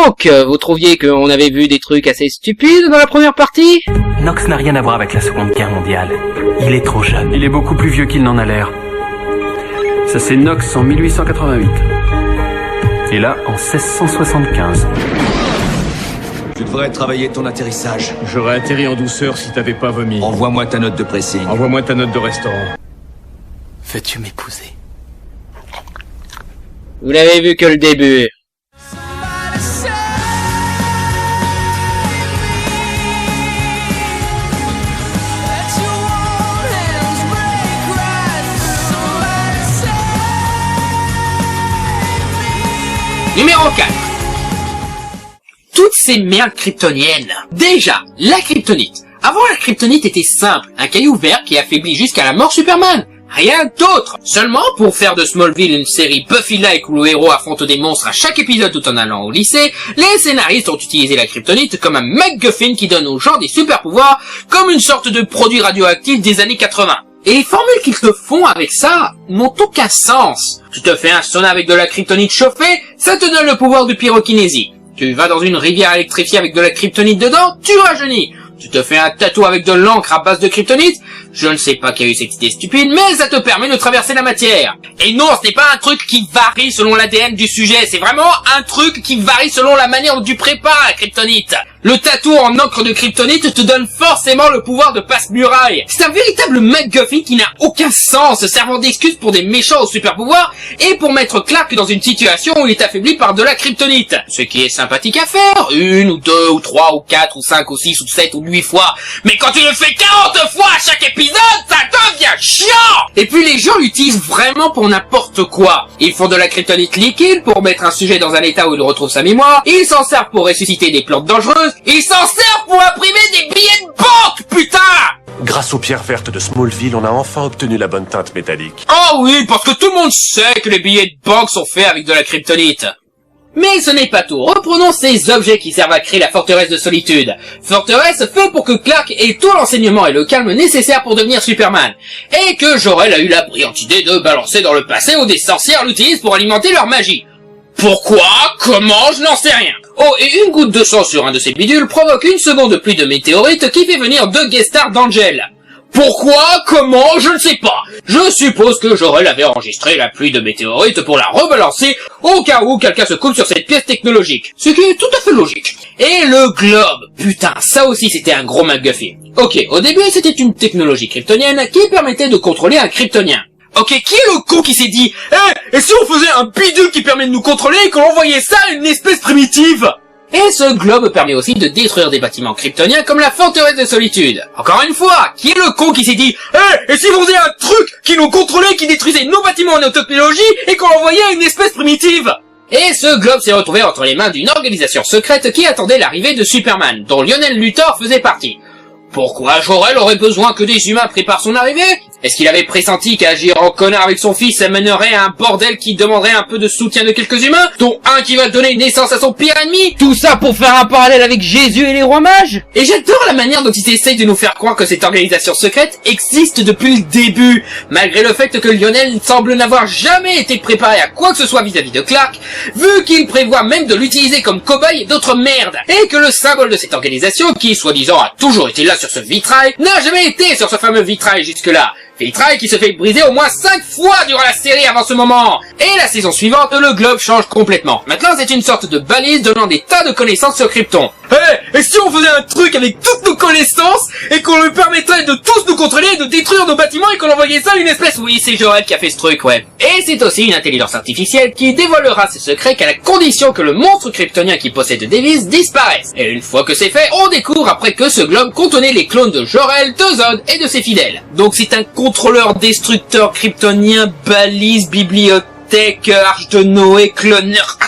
Donc, vous trouviez qu'on avait vu des trucs assez stupides dans la première partie? Nox n'a rien à voir avec la Seconde Guerre mondiale. Il est trop jeune. Il est beaucoup plus vieux qu'il n'en a l'air. Ça c'est Nox en 1888. Et là, en 1675. Tu devrais travailler ton atterrissage. J'aurais atterri en douceur si t'avais pas vomi. Envoie-moi ta note de pressing. Envoie-moi ta note de restaurant. Veux-tu m'épouser? Vous l'avez vu que le début. Numéro 4. Toutes ces merdes kryptoniennes. Déjà, la kryptonite. Avant, la kryptonite était simple, un caillou vert qui affaiblit jusqu'à la mort Superman. Rien d'autre. Seulement, pour faire de Smallville une série Buffy-like où le héros affronte des monstres à chaque épisode tout en allant au lycée, les scénaristes ont utilisé la kryptonite comme un MacGuffin qui donne aux gens des super-pouvoirs, comme une sorte de produit radioactif des années 80. Et les formules qu'ils te font avec ça n'ont aucun sens. Tu te fais un sauna avec de la kryptonite chauffée, ça te donne le pouvoir de pyrokinésie. Tu vas dans une rivière électrifiée avec de la kryptonite dedans, tu rajeunis. Tu te fais un tatou avec de l'encre à base de kryptonite, je ne sais pas qui a eu cette idée stupide, mais ça te permet de traverser la matière. Et non, ce n'est pas un truc qui varie selon l'ADN du sujet, c'est vraiment un truc qui varie selon la manière dont tu prépares la kryptonite. Le tatou en encre de kryptonite te donne forcément le pouvoir de passe-muraille. C'est un véritable MacGuffin qui n'a aucun sens, servant d'excuse pour des méchants au super-pouvoir et pour mettre Clark dans une situation où il est affaibli par de la kryptonite. Ce qui est sympathique à faire, 1 ou 2 ou 3 ou 4 ou 5 ou 6 ou 7 ou 8 fois. Mais quand tu le fais 40 fois à chaque épisode, ça devient chiant! Et puis les gens l'utilisent vraiment pour n'importe quoi. Ils font de la kryptonite liquide pour mettre un sujet dans un état où il retrouve sa mémoire, ils s'en servent pour ressusciter des plantes dangereuses, ils s'en servent pour imprimer des billets de banque, putain! Grâce aux pierres vertes de Smallville, on a enfin obtenu la bonne teinte métallique. Oh oui, parce que tout le monde sait que les billets de banque sont faits avec de la kryptonite. Mais ce n'est pas tout. Reprenons ces objets qui servent à créer la forteresse de solitude. Forteresse faite pour que Clark ait tout l'enseignement et le calme nécessaire pour devenir Superman. Et que Jor-El a eu la brillante idée de balancer dans le passé où des sorcières l'utilisent pour alimenter leur magie. Pourquoi? Comment? Je n'en sais rien. Oh, et une goutte de sang sur un de ces bidules provoque une seconde pluie de météorites qui fait venir 2 guest stars d'Angel. Pourquoi? Comment? Je ne sais pas. Je suppose que Jor-El avait enregistré la pluie de météorites pour la rebalancer au cas où quelqu'un se coupe sur cette pièce technologique. Ce qui est tout à fait logique. Et le globe. Putain, ça aussi c'était un gros MacGuffin. Ok, au début c'était une technologie kryptonienne qui permettait de contrôler un kryptonien. Ok, qui est le con qui s'est dit et si on faisait un bidule qui permet de nous contrôler et qu'on envoyait ça à une espèce primitive? Et ce globe permet aussi de détruire des bâtiments kryptoniens comme la forteresse de solitude. Encore une fois, qui est le con qui s'est dit et si on faisait un truc qui nous contrôlait, qui détruisait nos bâtiments et nos technologies et qu'on l'envoyait à une espèce primitive? Et ce globe s'est retrouvé entre les mains d'une organisation secrète qui attendait l'arrivée de Superman, dont Lionel Luthor faisait partie. Pourquoi Jor-El aurait besoin que des humains préparent son arrivée? Est-ce qu'il avait pressenti qu'agir en connard avec son fils amènerait à un bordel qui demanderait un peu de soutien de quelques humains, dont un qui va donner naissance à son pire ennemi? Tout ça pour faire un parallèle avec Jésus et les rois mages? Et j'adore la manière dont ils essayent de nous faire croire que cette organisation secrète existe depuis le début, malgré le fait que Lionel semble n'avoir jamais été préparé à quoi que ce soit vis-à-vis de Clark, vu qu'il prévoit même de l'utiliser comme cobaye d'autres merdes, et que le symbole de cette organisation, qui soi-disant a toujours été là sur ce vitrail, n'a jamais été sur ce fameux vitrail jusque-là. Vitrail qui se fait briser au moins 5 fois durant la série avant ce moment. Et la saison suivante, le globe change complètement. Maintenant, c'est une sorte de balise donnant des tas de connaissances sur Krypton. Et si on faisait un truc avec toutes nos connaissances et qu'on lui permettrait de tous nous contrôler et de détruire nos bâtiments et qu'on envoyait ça à une espèce? Oui, c'est Jor-El qui a fait ce truc, ouais. Et c'est aussi une intelligence artificielle qui dévoilera ses secrets qu'à la condition que le monstre kryptonien qui possède Davis disparaisse. Et une fois que c'est fait, on découvre après que ce globe contenait les clones de Jor-El, de Zod et de ses fidèles. Donc c'est un contrôleur destructeur kryptonien, balise, bibliothèque, arche de Noé, cloneur...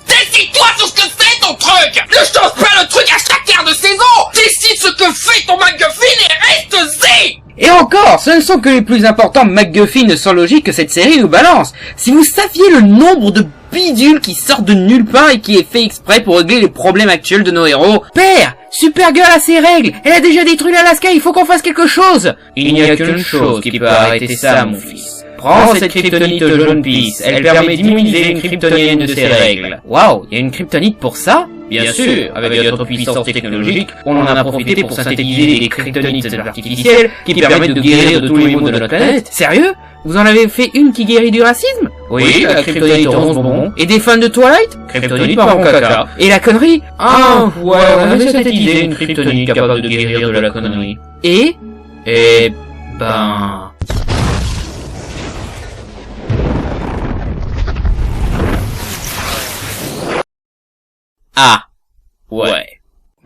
Décide-toi sur ce que c'est ton truc! Ne change pas le truc à chaque quart de saison! Décide ce que fait ton MacGuffin et reste-y! Et encore, ce ne sont que les plus importants MacGuffins sans logique que cette série nous balance. Si vous saviez le nombre de bidules qui sortent de nulle part et qui est fait exprès pour régler les problèmes actuels de nos héros. Père, Supergirl a ses règles, elle a déjà détruit l'Alaska, il faut qu'on fasse quelque chose. Il n'y a qu'une chose qui peut arrêter ça, mon fils. Prends cette kryptonite jaune pisse, elle permet d'immuniser une kryptonienne de ses règles. Waouh, il y a une kryptonite pour ça? Bien sûr, avec notre puissance technologique, on en a profité pour synthétiser des kryptonites artificielles qui permettent de guérir de tous les maux de notre planète. Sérieux? Vous en avez fait une qui guérit du racisme? Oui, la kryptonite rose bonbon. Et des fans de Twilight? Kryptonite marron caca. Et la connerie? Ah, ouais, on avait synthétisé une kryptonite capable de guérir de la connerie. Et ben... Ah, ouais.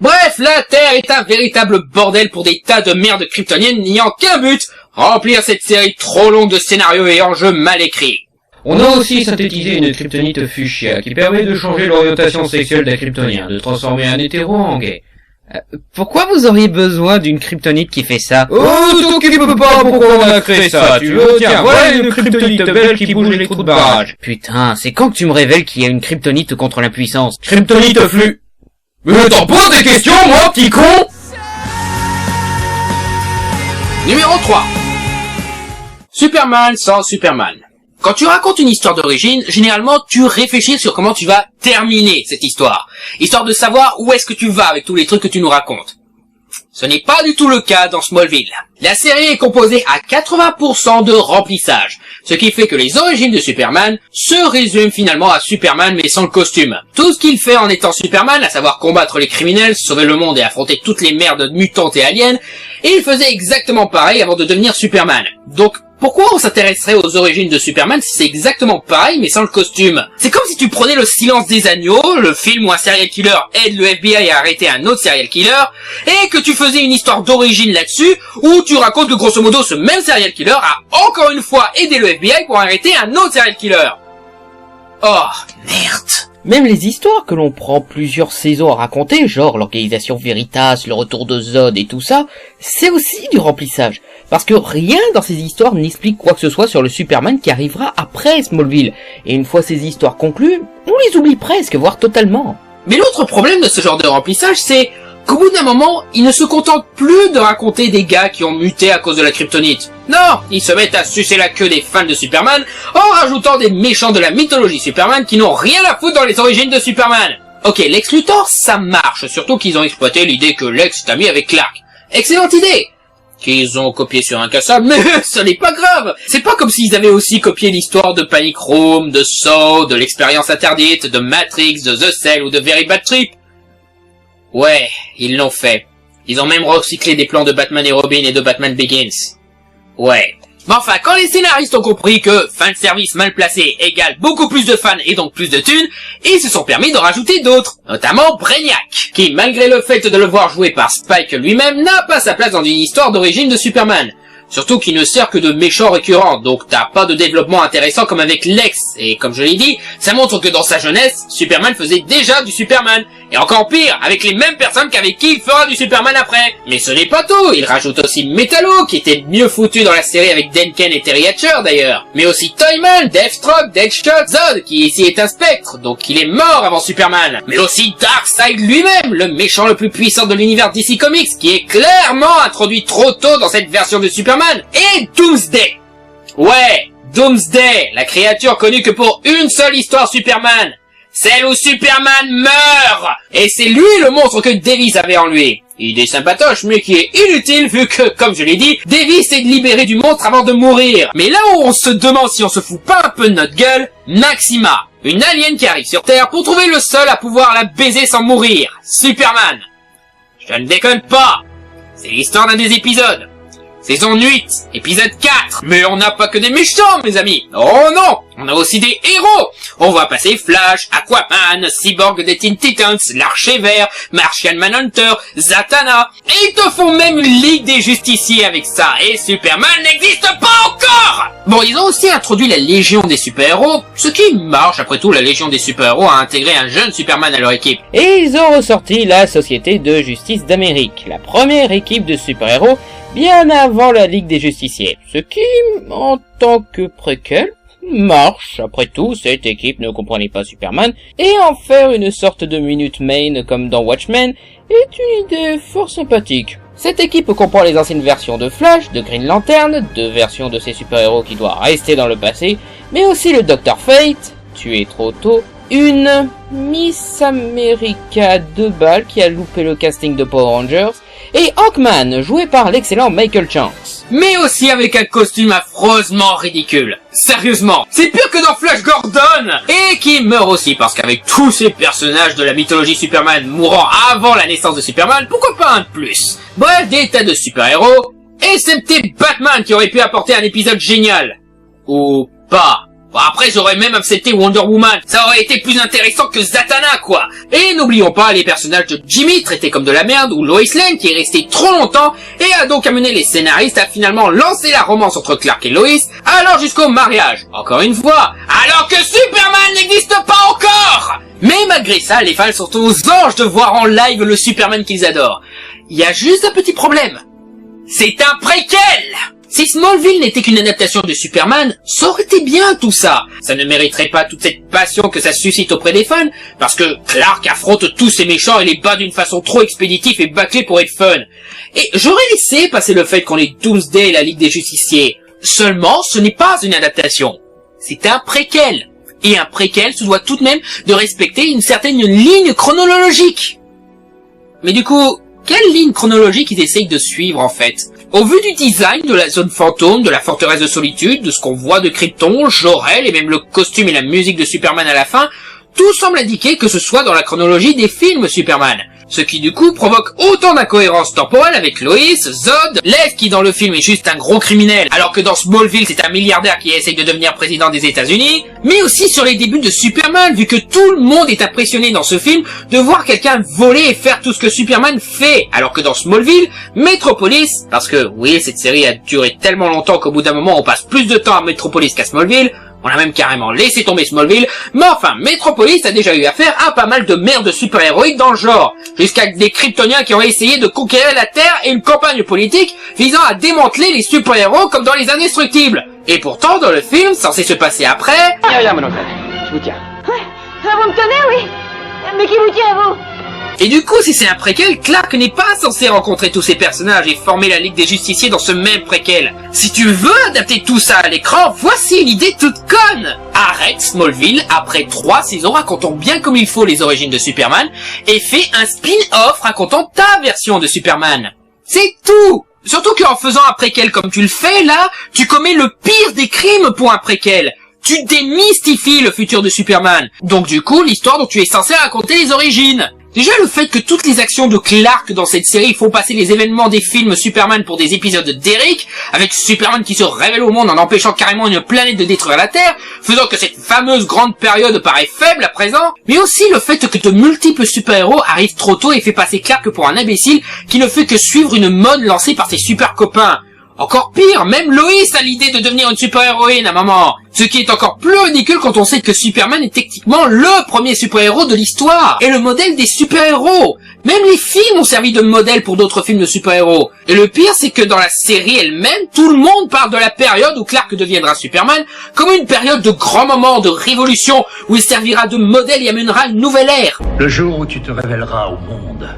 Bref, la Terre est un véritable bordel pour des tas de merde kryptoniennes n'ayant qu'un but, remplir cette série trop longue de scénarios et enjeux mal écrits. On a aussi synthétisé une kryptonite fuchsia qui permet de changer l'orientation sexuelle d'un kryptonien, de transformer un hétéro en gay. Pourquoi vous auriez besoin d'une kryptonite qui fait ça? Oh, t'occupe pas pourquoi on a créé ça, tu veux? Tiens, voilà une kryptonite belle qui bouge les trous de barrage. Putain, c'est quand que tu me révèles qu'il y a une kryptonite contre l'impuissance? Kryptonite flux. Mais t'en poses des questions, moi, petit con? Numéro 3. Superman sans Superman. Quand tu racontes une histoire d'origine, généralement tu réfléchis sur comment tu vas terminer cette histoire, histoire de savoir où est-ce que tu vas avec tous les trucs que tu nous racontes. Ce n'est pas du tout le cas dans Smallville. La série est composée à 80% de remplissage, ce qui fait que les origines de Superman se résument finalement à Superman mais sans le costume. Tout ce qu'il fait en étant Superman, à savoir combattre les criminels, sauver le monde et affronter toutes les merdes mutantes et aliens, et il faisait exactement pareil avant de devenir Superman. Donc, pourquoi on s'intéresserait aux origines de Superman si c'est exactement pareil mais sans le costume? C'est comme si tu prenais Le Silence des Agneaux, le film où un serial killer aide le FBI à arrêter un autre serial killer, et que tu faisais une histoire d'origine là-dessus, où tu racontes que grosso modo ce même serial killer a encore une fois aidé le FBI pour arrêter un autre serial killer. Oh, merde. Même les histoires que l'on prend plusieurs saisons à raconter, genre l'organisation Veritas, le retour de Zod et tout ça, c'est aussi du remplissage. Parce que rien dans ces histoires n'explique quoi que ce soit sur le Superman qui arrivera après Smallville. Et une fois ces histoires conclues, on les oublie presque, voire totalement. Mais l'autre problème de ce genre de remplissage, c'est qu'au bout d'un moment, ils ne se contentent plus de raconter des gars qui ont muté à cause de la kryptonite. Non, ils se mettent à sucer la queue des fans de Superman en rajoutant des méchants de la mythologie Superman qui n'ont rien à foutre dans les origines de Superman. Ok, Lex Luthor, ça marche, surtout qu'ils ont exploité l'idée que Lex est ami avec Clark. Excellente idée! Qu'ils ont copié sur Incassable, mais ce n'est pas grave. C'est pas comme s'ils avaient aussi copié l'histoire de Panic Room, de Saw, de l'Expérience Interdite, de Matrix, de The Cell ou de Very Bad Trip. Ouais, ils l'ont fait. Ils ont même recyclé des plans de Batman et Robin et de Batman Begins. Ouais. Mais enfin, quand les scénaristes ont compris que fanservice mal placé égale beaucoup plus de fans et donc plus de thunes, ils se sont permis d'en rajouter d'autres, notamment Brainiac, qui malgré le fait de le voir joué par Spike lui-même n'a pas sa place dans une histoire d'origine de Superman. Surtout qu'il ne sert que de méchants récurrents, donc t'as pas de développement intéressant comme avec Lex, et comme je l'ai dit, ça montre que dans sa jeunesse, Superman faisait déjà du Superman, et encore pire, avec les mêmes personnes qu'avec qui il fera du Superman après. Mais ce n'est pas tout, il rajoute aussi Metallo, qui était mieux foutu dans la série avec Denken et Terry Hatcher d'ailleurs, mais aussi Toyman, Deathstroke, Deadshot, Zod, qui ici est un spectre, donc il est mort avant Superman, mais aussi Darkseid lui-même, le méchant le plus puissant de l'univers DC Comics, qui est clairement introduit trop tôt dans cette version de Superman, et Doomsday. Ouais, Doomsday, la créature connue que pour une seule histoire Superman, celle où Superman meurt. Et c'est lui le monstre que Davis avait en lui. Idée sympatoche, mais qui est inutile vu que, comme je l'ai dit, Davis est de libérer du monstre avant de mourir. Mais là où on se demande si on se fout pas un peu de notre gueule, Maxima, une alien qui arrive sur Terre pour trouver le seul à pouvoir la baiser sans mourir, Superman. Je ne déconne pas. C'est l'histoire d'un des épisodes. Saison 8, épisode 4. Mais on n'a pas que des méchants, mes amis. Oh non, on a aussi des héros. On voit passer Flash, Aquaman, Cyborg des Teen Titans, l'Archer Vert, Martian Manhunter, Zatanna. Et ils te font même une Ligue des Justiciers avec ça. Et Superman n'existe pas encore. Bon, ils ont aussi introduit la Légion des super-héros, ce qui marche. Après tout, la Légion des super-héros a intégré un jeune Superman à leur équipe. Et ils ont ressorti la Société de Justice d'Amérique, la première équipe de super-héros bien avant la Ligue des Justiciers, ce qui, en tant que préquel, marche. Après tout, cette équipe ne comprenait pas Superman, et en faire une sorte de Minute Maid comme dans Watchmen est une idée fort sympathique. Cette équipe comprend les anciennes versions de Flash, de Green Lantern, deux versions de ces super-héros qui doivent rester dans le passé, mais aussi le Dr. Fate, tué trop tôt, une Miss America 2 balles qui a loupé le casting de Power Rangers, et Hawkman, joué par l'excellent Michael Chance. Mais aussi avec un costume affreusement ridicule. Sérieusement, c'est pire que dans Flash Gordon. Et qui meurt aussi, parce qu'avec tous ces personnages de la mythologie Superman mourant avant la naissance de Superman, pourquoi pas un de plus? Bref, des tas de super-héros, excepté Batman qui aurait pu apporter un épisode génial. Ou pas. Bon, après, j'aurais même accepté Wonder Woman. Ça aurait été plus intéressant que Zatanna, quoi. Et n'oublions pas les personnages de Jimmy, traités comme de la merde, ou Lois Lane, qui est resté trop longtemps, et a donc amené les scénaristes à finalement lancer la romance entre Clark et Lois, alors jusqu'au mariage. Encore une fois, alors que Superman n'existe pas encore! Mais malgré ça, les fans sont aux anges de voir en live le Superman qu'ils adorent. Il y a juste un petit problème. C'est un préquel! Si Smallville n'était qu'une adaptation de Superman, ça aurait été bien tout ça. Ça ne mériterait pas toute cette passion que ça suscite auprès des fans, parce que Clark affronte tous ces méchants et les bat d'une façon trop expéditive et bâclée pour être fun. Et j'aurais laissé passer le fait qu'on ait Doomsday et la Ligue des Justiciers. Seulement, ce n'est pas une adaptation. C'est un préquel. Et un préquel se doit tout de même de respecter une certaine ligne chronologique. Mais du coup, quelle ligne chronologique ils essayent de suivre en fait? Au vu du design de la zone fantôme, de la forteresse de solitude, de ce qu'on voit de Krypton, Jor-El et même le costume et la musique de Superman à la fin, tout semble indiquer que ce soit dans la chronologie des films Superman. Ce qui du coup provoque autant d'incohérences temporelles avec Lois, Zod, Lev qui dans le film est juste un gros criminel alors que dans Smallville c'est un milliardaire qui essaye de devenir président des États-Unis, mais aussi sur les débuts de Superman vu que tout le monde est impressionné dans ce film de voir quelqu'un voler et faire tout ce que Superman fait, alors que dans Smallville, Metropolis, parce que oui cette série a duré tellement longtemps qu'au bout d'un moment on passe plus de temps à Metropolis qu'à Smallville, on a même carrément laissé tomber Smallville, mais enfin, Metropolis a déjà eu affaire à pas mal de merdes super-héroïques dans le genre, jusqu'à des Kryptoniens qui ont essayé de conquérir la Terre et une campagne politique visant à démanteler les super-héros comme dans les Indestructibles. Et pourtant, dans le film, censé se passer après... Rien, mademoiselle, je vous tiens. Ouais, vous me tenez, oui. Mais qui vous tient, vous? Et du coup, si c'est un préquel, Clark n'est pas censé rencontrer tous ces personnages et former la Ligue des Justiciers dans ce même préquel. Si tu veux adapter tout ça à l'écran, voici une idée toute conne. Arrête Smallville après 3 saisons racontant bien comme il faut les origines de Superman et fais un spin-off racontant ta version de Superman. C'est tout. Surtout qu'en faisant un préquel comme tu le fais là, tu commets le pire des crimes pour un préquel. Tu démystifies le futur de Superman. Donc du coup, l'histoire dont tu es censé raconter les origines. Déjà, le fait que toutes les actions de Clark dans cette série font passer les événements des films Superman pour des épisodes d'Eric, avec Superman qui se révèle au monde en empêchant carrément une planète de détruire la Terre, faisant que cette fameuse grande période paraît faible à présent, mais aussi le fait que de multiples super-héros arrivent trop tôt et fait passer Clark pour un imbécile qui ne fait que suivre une mode lancée par ses super copains. Encore pire, même Lois a l'idée de devenir une super-héroïne à un moment. Ce qui est encore plus ridicule quand on sait que Superman est techniquement le premier super-héros de l'histoire, et le modèle des super-héros. Même les films ont servi de modèle pour d'autres films de super-héros. Et le pire, c'est que dans la série elle-même, tout le monde parle de la période où Clark deviendra Superman comme une période de grand moment, de révolution, où il servira de modèle et amènera une nouvelle ère. Le jour où tu te révéleras au monde,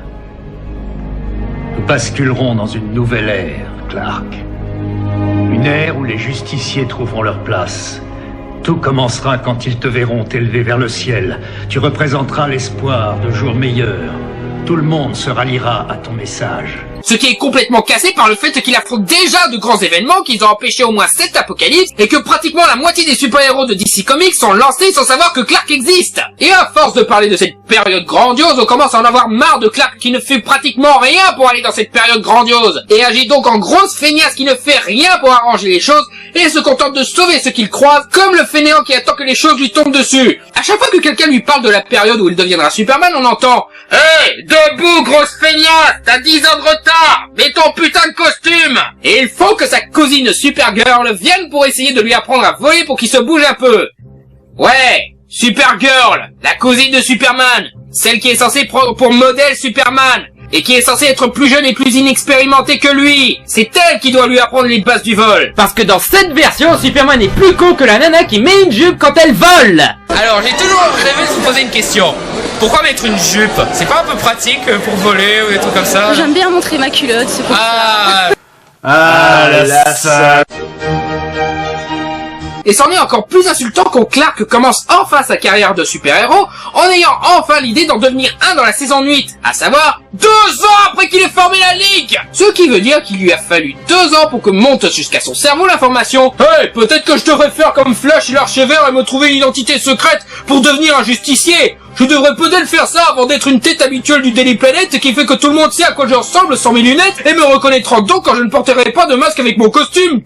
nous basculerons dans une nouvelle ère, Clark. Une ère où les justiciers trouveront leur place. Tout commencera quand ils te verront t'élever vers le ciel. Tu représenteras l'espoir de jours meilleurs. Tout le monde se ralliera à ton message. Ce qui est complètement cassé par le fait qu'il affronte déjà de grands événements qui ont empêché au moins 7 apocalypses et que pratiquement la moitié des super-héros de DC Comics sont lancés sans savoir que Clark existe. Et à force de parler de cette période grandiose, on commence à en avoir marre de Clark qui ne fait pratiquement rien pour aller dans cette période grandiose et agit donc en grosse feignasse qui ne fait rien pour arranger les choses et se contente de sauver ce qu'il croise comme le fainéant qui attend que les choses lui tombent dessus. À chaque fois que quelqu'un lui parle de la période où il deviendra Superman, on entend « Hey, debout grosse feignasse, t'as 10 ans de retard, mets ton putain de costume !» Et il faut que sa cousine Supergirl vienne pour essayer de lui apprendre à voler pour qu'il se bouge un peu. Ouais, Supergirl, la cousine de Superman, celle qui est censée prendre pour modèle Superman, et qui est censée être plus jeune et plus inexpérimentée que lui. C'est elle qui doit lui apprendre les bases du vol. Parce que dans cette version, Superman est plus con que la nana qui met une jupe quand elle vole. Alors, j'ai toujours rêvé de vous poser une question. Pourquoi mettre une jupe? C'est pas un peu pratique pour voler ou des trucs comme ça? J'aime bien montrer ma culotte, c'est pour ça. Ah, la salle. Et c'en est encore plus insultant quand Clark commence enfin sa carrière de super-héros en ayant enfin l'idée d'en devenir un dans la saison 8, à savoir 2 ans après qu'il ait formé la Ligue. Ce qui veut dire qu'il lui a fallu 2 ans pour que monte jusqu'à son cerveau l'information: hey, peut-être que je devrais faire comme Flash et l'Archevêque et me trouver une identité secrète pour devenir un justicier. Je devrais peut-être faire ça avant d'être une tête habituelle du Daily Planet qui fait que tout le monde sait à quoi je ressemble sans mes lunettes et me reconnaîtra donc quand je ne porterai pas de masque avec mon costume.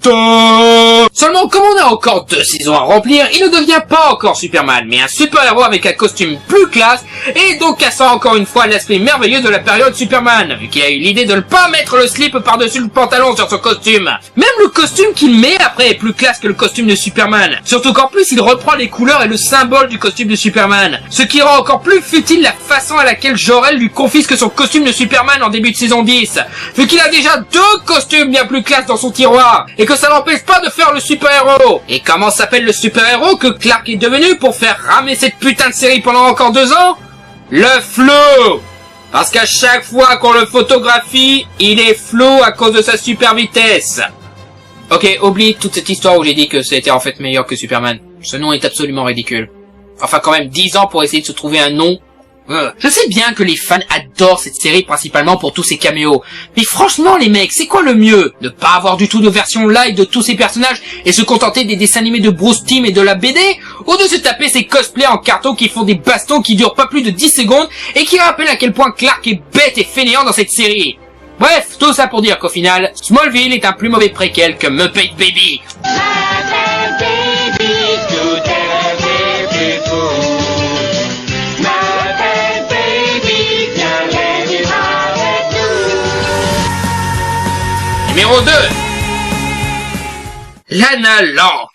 Seulement, comme on a encore 2 saisons à remplir, il ne devient pas encore Superman, mais un super-héros avec un costume plus classe et donc cassant encore une fois l'aspect merveilleux de la période Superman, vu qu'il a eu l'idée de ne pas mettre le slip par-dessus le pantalon sur son costume. Même le costume qu'il met après est plus classe que le costume de Superman. Surtout qu'en plus il reprend les couleurs et le symbole du costume de Superman, ce qui rend encore plus futile la façon à laquelle Jor-El lui confisque son costume de Superman en début de saison 10, vu qu'il a déjà 2 costumes bien plus classe dans son tiroir, et que ça n'empêche pas de faire le super-héros. Et comment s'appelle le super-héros que Clark est devenu pour faire ramer cette putain de série pendant encore 2 ans? Le flou! Parce qu'à chaque fois qu'on le photographie, il est flou à cause de sa super vitesse. Ok, oublie toute cette histoire où j'ai dit que c'était en fait meilleur que Superman. Ce nom est absolument ridicule. Enfin quand même 10 ans pour essayer de se trouver un nom. Je sais bien que les fans adorent cette série principalement pour tous ses caméos. Mais franchement les mecs, c'est quoi le mieux? Ne pas avoir du tout de version live de tous ces personnages et se contenter des dessins animés de Bruce Timm et de la BD? Ou de se taper ces cosplays en carton qui font des bastons qui durent pas plus de 10 secondes et qui rappellent à quel point Clark est bête et fainéant dans cette série? Bref, tout ça pour dire qu'au final, Smallville est un plus mauvais préquel que Muppet Baby. Numéro 2. Lana Lang.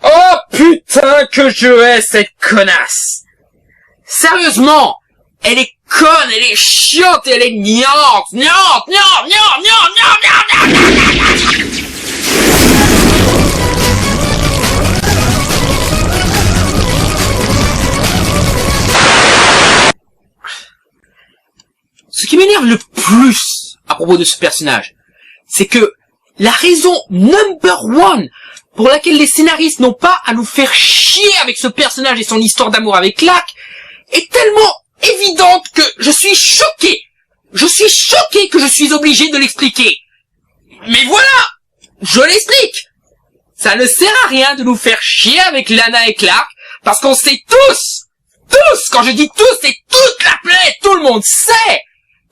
Oh putain que je hais cette connasse. Sérieusement, elle est conne, elle est chiante et elle est gnante. Ce qui m'énerve le plus à propos de ce personnage, c'est que la raison number 1 pour laquelle les scénaristes n'ont pas à nous faire chier avec ce personnage et son histoire d'amour avec Clark est tellement évidente que je suis choqué. Je suis choqué que je suis obligé de l'expliquer. Mais voilà, je l'explique. Ça ne sert à rien de nous faire chier avec Lana et Clark parce qu'on sait tous, quand je dis tous, c'est toute la planète, tout le monde sait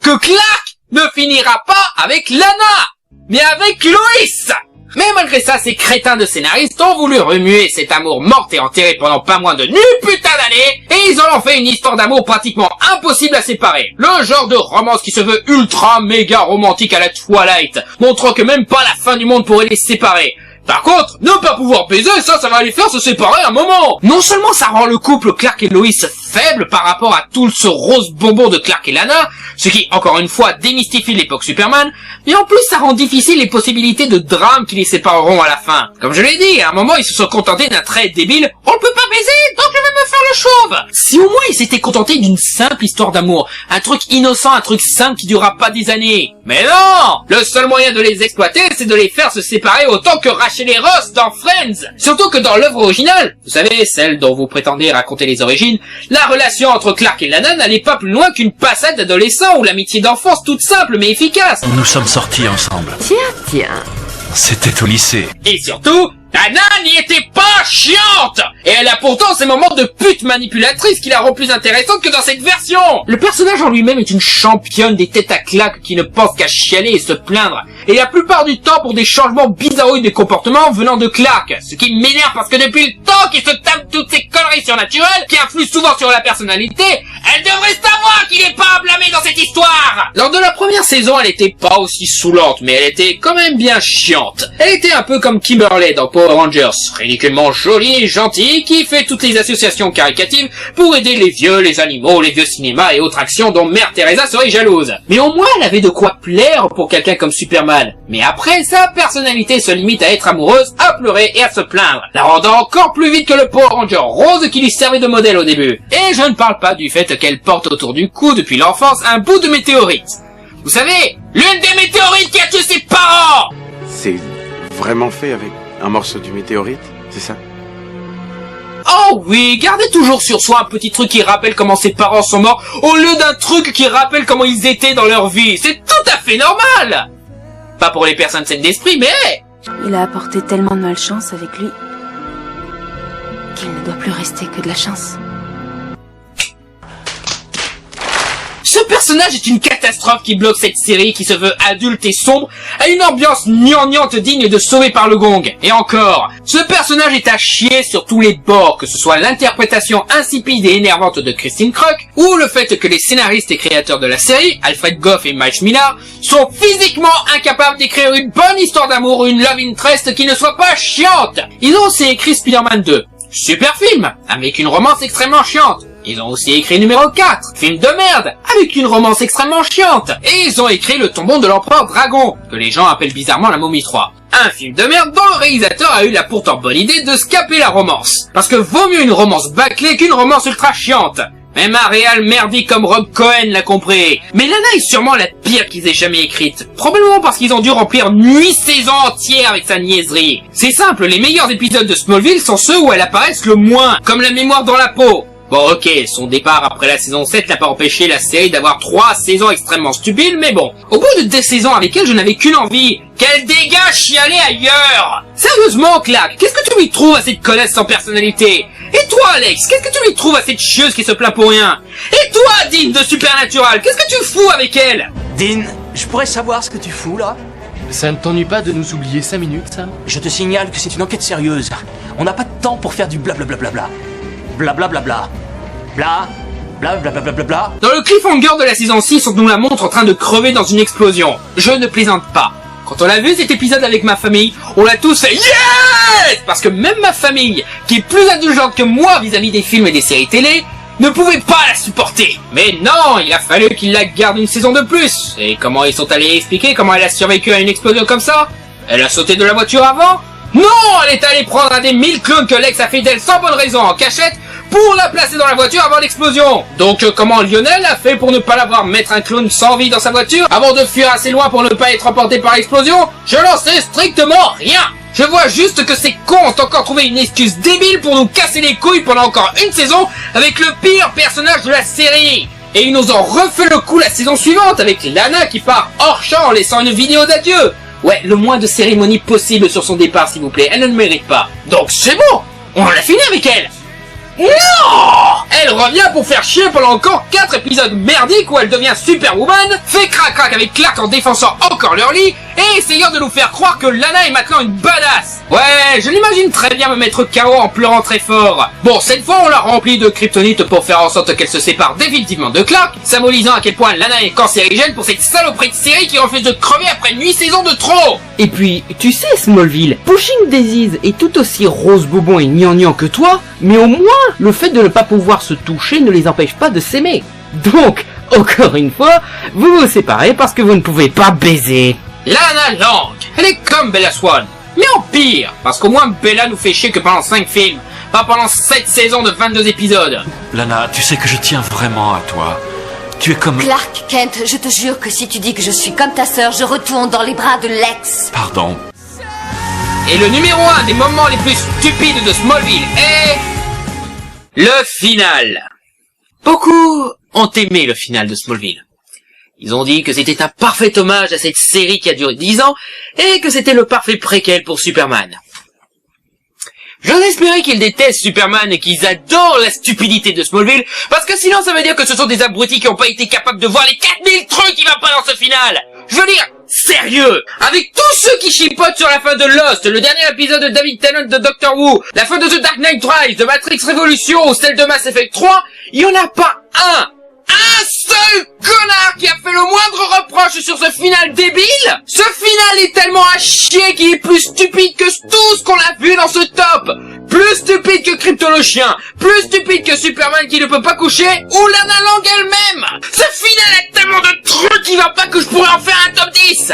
que Clark ne finira pas avec Lana, mais avec Lois. Mais malgré ça, ces crétins de scénaristes ont voulu remuer cet amour mort et enterré pendant pas moins de 9 putains d'années, et ils en ont fait une histoire d'amour pratiquement impossible à séparer. Le genre de romance qui se veut ultra méga romantique à la Twilight, montrant que même pas la fin du monde pourrait les séparer. Par contre, ne pas pouvoir baiser, ça va les faire se séparer un moment. Non seulement ça rend le couple Clark et Lois faible par rapport à tout ce rose bonbon de Clark et Lana, ce qui, encore une fois, démystifie l'époque Superman, mais en plus ça rend difficile les possibilités de drame qui les sépareront à la fin. Comme je l'ai dit, à un moment ils se sont contentés d'un trait débile, on ne peut pas baiser, donc je vais me faire le chauve. Si au moins ils s'étaient contentés d'une simple histoire d'amour, un truc innocent, un truc simple qui durera pas des années. Mais non! Le seul moyen de les exploiter, c'est de les faire se séparer autant que Rachel et Ross dans Friends. Surtout que dans l'œuvre originale, vous savez, celle dont vous prétendez raconter les origines, la relation entre Clark et Lana n'allait pas plus loin qu'une passade d'adolescents ou l'amitié d'enfance toute simple mais efficace. Nous sommes sortis ensemble. Tiens. C'était au lycée. Et surtout, Lana n'y était pas chiante. Et elle a pourtant ces moments de pute manipulatrice qui la rend plus intéressante que dans cette version. Le personnage en lui-même est une championne des têtes à claques qui ne pense qu'à chialer et se plaindre. Et la plupart du temps pour des changements bizarroïdes de comportement venant de Clark. Ce qui m'énerve parce que depuis le temps qu'il se tape toutes ces conneries surnaturelles, qui influent souvent sur la personnalité, elle devrait savoir qu'il n'est pas à blâmer dans cette histoire. Lors de la première saison, elle était pas aussi saoulante, mais elle était quand même bien chiante. Elle était un peu comme Kimberly dans Power Rangers, ridiculement jolie et gentille, qui fait toutes les associations caricatives pour aider les vieux, les animaux, les vieux cinémas et autres actions dont Mère Teresa serait jalouse. Mais au moins, elle avait de quoi plaire pour quelqu'un comme Superman. Mais après, sa personnalité se limite à être amoureuse, à pleurer et à se plaindre, la rendant encore plus vite que le Power Ranger rose qui lui servait de modèle au début. Et je ne parle pas du fait qu'elle porte autour du cou depuis l'enfance un bout de météorite. Vous savez, l'une des météorites qui a tué ses parents! C'est vraiment fait avec Un morceau du météorite, c'est ça? Oh oui, gardez toujours sur soi un petit truc qui rappelle comment ses parents sont morts, au lieu d'un truc qui rappelle comment ils étaient dans leur vie. C'est tout à fait normal. Pas pour les personnes saines d'esprit, mais... Il a apporté tellement de malchance avec lui qu'il ne doit plus rester que de la chance. Ce personnage est une catastrophe qui bloque cette série qui se veut adulte et sombre à une ambiance gnangnante digne de Sauvé par le Gong. Et encore, ce personnage est à chier sur tous les bords, que ce soit l'interprétation insipide et énervante de Christine Kruk, ou le fait que les scénaristes et créateurs de la série, Alfred Goff et Mike Millar, sont physiquement incapables d'écrire une bonne histoire d'amour ou une love interest qui ne soit pas chiante. Ils ont aussi écrit Spider-Man 2. Super film, avec une romance extrêmement chiante. Ils ont aussi écrit numéro 4, film de merde, avec une romance extrêmement chiante. Et ils ont écrit Le Tombeau de l'Empereur Dragon, que les gens appellent bizarrement La Momie 3. Un film de merde dont le réalisateur a eu la pourtant bonne idée de scraper la romance. Parce que vaut mieux une romance bâclée qu'une romance ultra chiante. Même un réal merdique comme Rob Cohen l'a compris. Mais Lana est sûrement la pire qu'ils aient jamais écrite. Probablement parce qu'ils ont dû remplir 8 saisons entières avec sa niaiserie. C'est simple, les meilleurs épisodes de Smallville sont ceux où elle apparaît le moins, comme La Mémoire dans la peau. Bon ok, son départ après la saison 7 n'a pas empêché la série d'avoir 3 saisons extrêmement stupides, mais bon. Au bout de 2 saisons avec elle, je n'avais qu'une envie, qu'elle dégage chialer ailleurs. Sérieusement, Clark, qu'est-ce que tu lui trouves à cette connasse sans personnalité? Et toi, Alex, qu'est-ce que tu lui trouves à cette chieuse qui se plaint pour rien? Et toi, Dean de Supernatural, qu'est-ce que tu fous avec elle? Dean, je pourrais savoir ce que tu fous là? Ça ne t'ennuie pas de nous oublier 5 minutes, Sam? Je te signale que c'est une enquête sérieuse. On n'a pas de temps pour faire du blablabla. Blablabla. Bla. Blablabla. Dans le cliffhanger de la saison 6, on nous la montre en train de crever dans une explosion. Je ne plaisante pas. Quand on a vu cet épisode avec ma famille, on l'a tous fait YES! Parce que même ma famille, qui est plus indulgente que moi vis-à-vis des films et des séries télé, ne pouvait pas la supporter. Mais non, il a fallu qu'il la garde une saison de plus. Et comment ils sont allés expliquer comment elle a survécu à une explosion comme ça? Elle a sauté de la voiture avant? Non, elle est allée prendre un des 1000 clones que Lex a fait d'elle sans bonne raison en cachette pour la placer dans la voiture avant l'explosion. Donc comment Lionel a fait pour ne pas la voir mettre un clone sans vie dans sa voiture avant de fuir assez loin pour ne pas être emporté par l'explosion? Je n'en sais strictement rien. Je vois juste que ces cons ont encore trouvé une excuse débile pour nous casser les couilles pendant encore une saison avec le pire personnage de la série. Et ils nous ont refait le coup la saison suivante avec Lana qui part hors champ en laissant une vidéo d'adieu. Ouais, le moins de cérémonie possible sur son départ s'il vous plaît, elle ne le mérite pas. Donc c'est bon, on a fini avec elle. Non! Elle revient pour faire chier pendant encore 4 épisodes merdiques où elle devient Superwoman, fait crac-crac avec Clark en défonçant encore leur lit et essayant de nous faire croire que Lana est maintenant une badass. Ouais, je l'imagine très bien me mettre KO en pleurant très fort. Bon, cette fois on l'a remplie de kryptonite pour faire en sorte qu'elle se sépare définitivement de Clark, symbolisant à quel point Lana est cancérigène pour cette saloperie de série qui refuse de crever après 8 saisons de trop. Et puis, tu sais Smallville, Pushing Daisies est tout aussi rose bonbon et gnangnan que toi, mais au moins, le fait de ne pas pouvoir se toucher ne les empêche pas de s'aimer. Donc, encore une fois, vous vous séparez parce que vous ne pouvez pas baiser. Lana Lang, elle est comme Bella Swan, mais en pire, parce qu'au moins Bella nous fait chier que pendant 5 films, pas pendant 7 saisons de 22 épisodes. Lana, tu sais que je tiens vraiment à toi. Tu es comme... Clark Kent, je te jure que si tu dis que je suis comme ta sœur, je retourne dans les bras de Lex. Pardon. Et le numéro 1 des moments les plus stupides de Smallville est... le final. Beaucoup ont aimé le final de Smallville. Ils ont dit que c'était un parfait hommage à cette série qui a duré 10 ans et que c'était le parfait préquel pour Superman. J'ose espérer qu'ils détestent Superman et qu'ils adorent la stupidité de Smallville, parce que sinon ça veut dire que ce sont des abrutis qui n'ont pas été capables de voir les 4000 trucs qui vont pas dans ce final. Je veux dire, sérieux, avec tous ceux qui chipotent sur la fin de Lost, le dernier épisode de David Tennant de Doctor Who, la fin de The Dark Knight Rises, de Matrix Revolution ou celle de Mass Effect 3, il y en a pas un seul connard qui a fait le moindre reproche sur ce final débile. Ce final est tellement à chier qu'il est plus stupide que tout ce qu'on a vu dans ce top. Plus stupide que Krypto le chien, plus stupide que Superman qui ne peut pas coucher, ou Lana Lang elle-même. Ce final a tellement de trucs qui va pas que je pourrais en faire un top 10.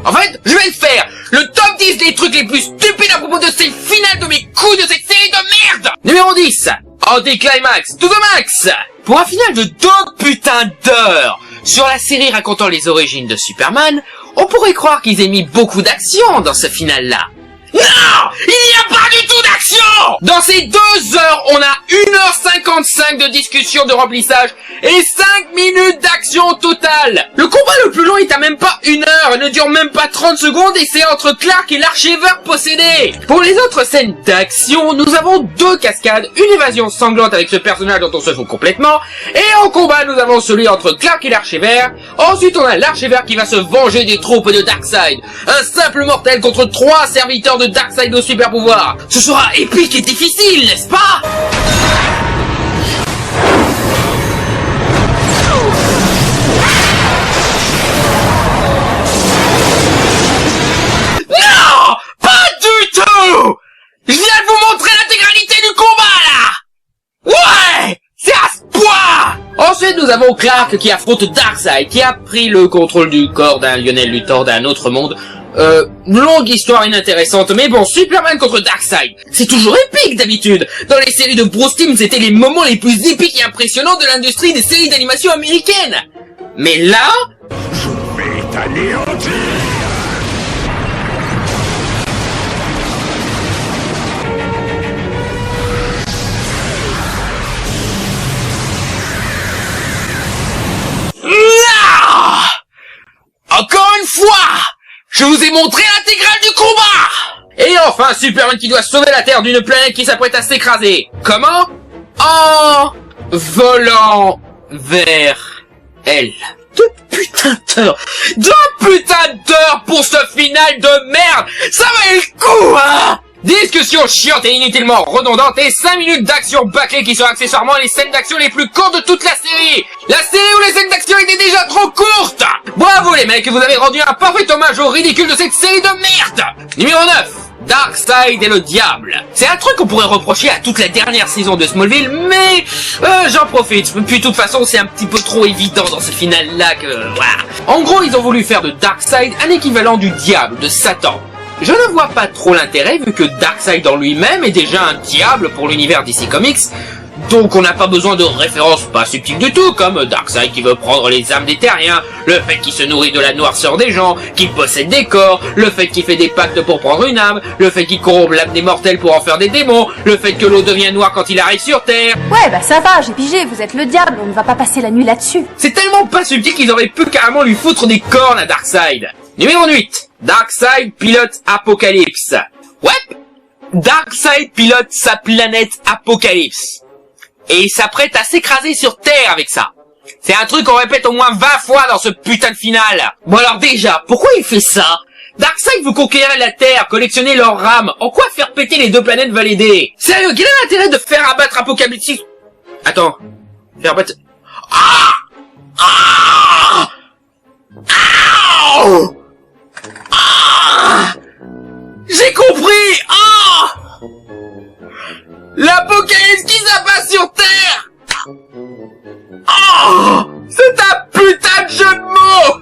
En fait, je vais le faire. Le top 10 des trucs les plus stupides à propos de ces finales de mes couilles de cette série de merde. Numéro 10. Anticlimax to the max. Pour un final de 2 putains d'heures sur la série racontant les origines de Superman, on pourrait croire qu'ils aient mis beaucoup d'action dans ce final-là. Non! Il n'y a pas du tout d'action! Dans ces 2 heures, on a 1h55 de discussion de remplissage et 5 minutes d'action au total. Le combat le plus long est à même pas 1 heure, ne dure même pas 30 secondes et c'est entre Clark et l'archiveur possédé. Pour les autres scènes d'action, nous avons 2 cascades, une évasion sanglante avec ce personnage dont on se fout complètement, et en combat nous avons celui entre Clark et l'archiveur. Ensuite on a l'archiveur qui va se venger des troupes de Darkseid. Un simple mortel contre 3 serviteurs de Darkseid au super pouvoir. Ce sera épique et difficile, n'est-ce pas? Non! Pas du tout! Je viens de vous montrer l'intégralité du combat, là! Ouais! C'est à ce point! Ensuite, nous avons Clark qui affronte Darkseid, qui a pris le contrôle du corps d'un Lionel Luthor d'un autre monde. Longue histoire inintéressante, mais bon, Superman contre Darkseid, c'est toujours épique d'habitude. Dans les séries de Bruce Timm, c'était les moments les plus épiques et impressionnants de l'industrie des séries d'animation américaines. Mais là... Je vais t'anéantir! Encore une fois, je vous ai montré l'intégrale du combat. Et enfin, Superman qui doit sauver la Terre d'une planète qui s'apprête à s'écraser. Comment? En volant vers elle. 2 putains d'heures pour ce final de merde. Ça valait le coup, hein? Discussion chiante et inutilement redondante et 5 minutes d'action bâclée qui sont accessoirement les scènes d'action les plus courtes de toute la série. La série où les scènes d'action étaient déjà trop courtes. Bravo les mecs, vous avez rendu un parfait hommage au ridicule de cette série de merde. Numéro 9. Darkseid et le diable. C'est un truc qu'on pourrait reprocher à toute la dernière saison de Smallville, mais j'en profite. Puis de toute façon, c'est un petit peu trop évident dans ce final-là que... voilà. En gros, ils ont voulu faire de Darkseid un équivalent du diable, de Satan. Je ne vois pas trop l'intérêt vu que Darkseid en lui-même est déjà un diable pour l'univers DC Comics, donc on n'a pas besoin de références pas subtiles du tout, comme Darkseid qui veut prendre les âmes des terriens, le fait qu'il se nourrit de la noirceur des gens, qu'il possède des corps, le fait qu'il fait des pactes pour prendre une âme, le fait qu'il corrompt l'âme des mortels pour en faire des démons, le fait que l'eau devient noire quand il arrive sur Terre. Ouais, bah ça va, j'ai pigé, vous êtes le diable, on ne va pas passer la nuit là-dessus. C'est tellement pas subtil qu'ils auraient pu carrément lui foutre des cornes à Darkseid. Numéro 8. Darkseid pilote Apocalypse. Ouais, Darkseid pilote sa planète Apocalypse. Et il s'apprête à s'écraser sur Terre avec ça. C'est un truc qu'on répète au moins 20 fois dans ce putain de final. Bon alors déjà, pourquoi il fait ça? Darkseid veut conquérir la Terre, collectionner leurs rames. En quoi faire péter les 2 planètes va l'aider? Sérieux, quel est l'intérêt de faire abattre Apocalypse? Attends, faire abattre... Ah! Ah! Ah! Ah! J'ai compris! Ah! L'apocalypse qui s'abat sur Terre! Ah! C'est un putain de jeu de mots!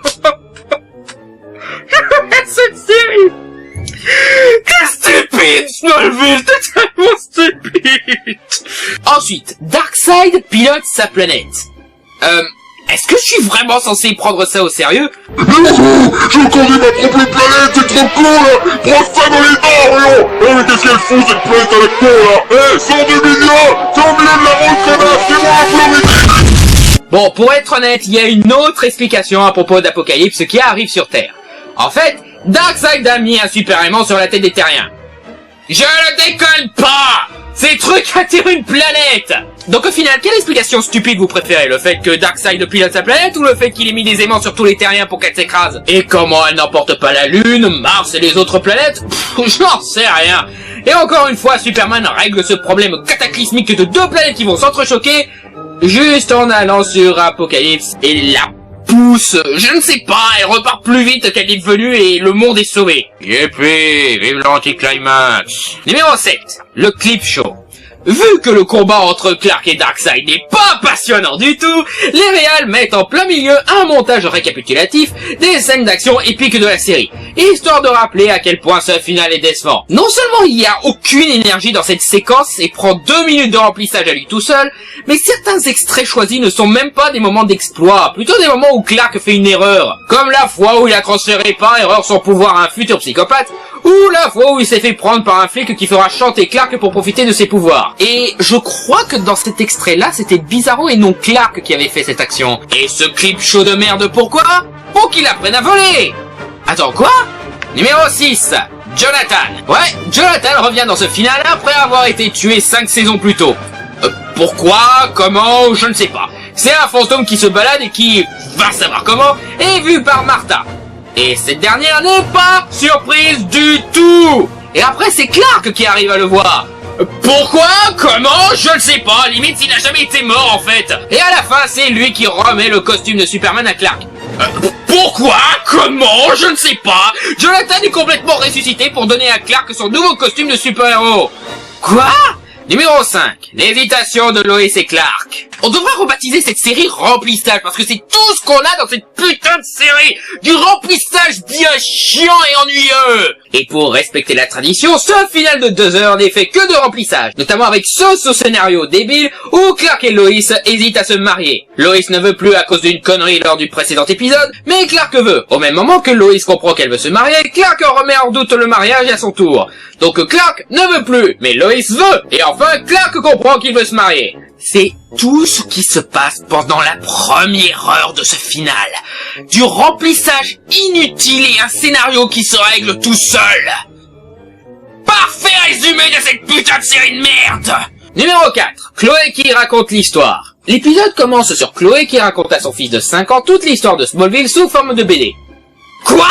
Cette série! T'es stupide, Smallville! T'es tellement stupide! Ensuite, Darkseid pilote sa planète. Est-ce que je suis vraiment censé prendre ça au sérieux? Je conduis ma propre planète, c'est trop con là! Prends ça dans les dents, voyons! Eh mais qu'est-ce qu'elle fout cette planète avec toi là? Eh, 102 millions! T'es au milieu de la route, connard! C'est moi un plomb! Bon, pour être honnête, il y a une autre explication à propos d'Apocalypse qui arrive sur Terre. En fait, Darkseid a mis un super aimant sur la tête des terriens. Je ne déconne pas! Ces trucs attirent une planète! Donc au final, quelle explication stupide vous préférez? Le fait que Darkseid pilote sa planète ou le fait qu'il ait mis des aimants sur tous les terriens pour qu'elle s'écrase? Et comment elle n'emporte pas la Lune, Mars et les autres planètes? J'en sais rien. Et encore une fois, Superman règle ce problème cataclysmique de 2 planètes qui vont s'entrechoquer juste en allant sur Apocalypse et la pousse, je ne sais pas, elle repart plus vite qu'elle est venue et le monde est sauvé. Yippee, vive l'anticlimax. Numéro 7, le clip show. Vu que le combat entre Clark et Darkseid n'est pas passionnant du tout, les réals mettent en plein milieu un montage récapitulatif des scènes d'action épiques de la série, histoire de rappeler à quel point ce final est décevant. Non seulement il n'y a aucune énergie dans cette séquence et prend 2 minutes de remplissage à lui tout seul, mais certains extraits choisis ne sont même pas des moments d'exploit, plutôt des moments où Clark fait une erreur, comme la fois où il a transféré par erreur son pouvoir à un futur psychopathe, ou la fois où il s'est fait prendre par un flic qui fera chanter Clark pour profiter de ses pouvoirs. Et je crois que dans cet extrait-là, c'était Bizarro et non Clark qui avait fait cette action. Et ce clip chaud de merde, pourquoi? Pour qu'il apprenne à voler. Attends, quoi? Numéro 6, Jonathan. Ouais, Jonathan revient dans ce final après avoir été tué 5 saisons plus tôt. Pourquoi? Comment? Je ne sais pas. C'est un fantôme qui se balade et qui, va savoir comment, est vu par Martha. Et cette dernière n'est pas surprise du tout. Et après, c'est Clark qui arrive à le voir. Pourquoi? Comment? Je ne sais pas. Limite, il n'a jamais été mort, en fait. Et à la fin, c'est lui qui remet le costume de Superman à Clark. Pourquoi? Comment? Je ne sais pas. Jonathan est complètement ressuscité pour donner à Clark son nouveau costume de super-héros. Quoi? Numéro 5, l'hésitation de Lois et Clark. On devrait rebaptiser cette série remplissage parce que c'est tout ce qu'on a dans cette putain de série. Du remplissage bien chiant et ennuyeux. Et pour respecter la tradition, ce final de 2 heures n'est fait que de remplissage. Notamment avec ce scénario débile où Clark et Lois hésitent à se marier. Lois ne veut plus à cause d'une connerie lors du précédent épisode, mais Clark veut. Au même moment que Lois comprend qu'elle veut se marier, Clark remet en doute le mariage à son tour. Donc Clark ne veut plus, mais Lois veut. Et enfin, Clark comprend qu'il veut se marier. C'est tout ce qui se passe pendant la première heure de ce final. Du remplissage inutile et un scénario qui se règle tout seul. Parfait résumé de cette putain de série de merde. Numéro 4, Chloé qui raconte l'histoire. L'épisode commence sur Chloé qui raconte à son fils de 5 ans toute l'histoire de Smallville sous forme de BD. Quoi?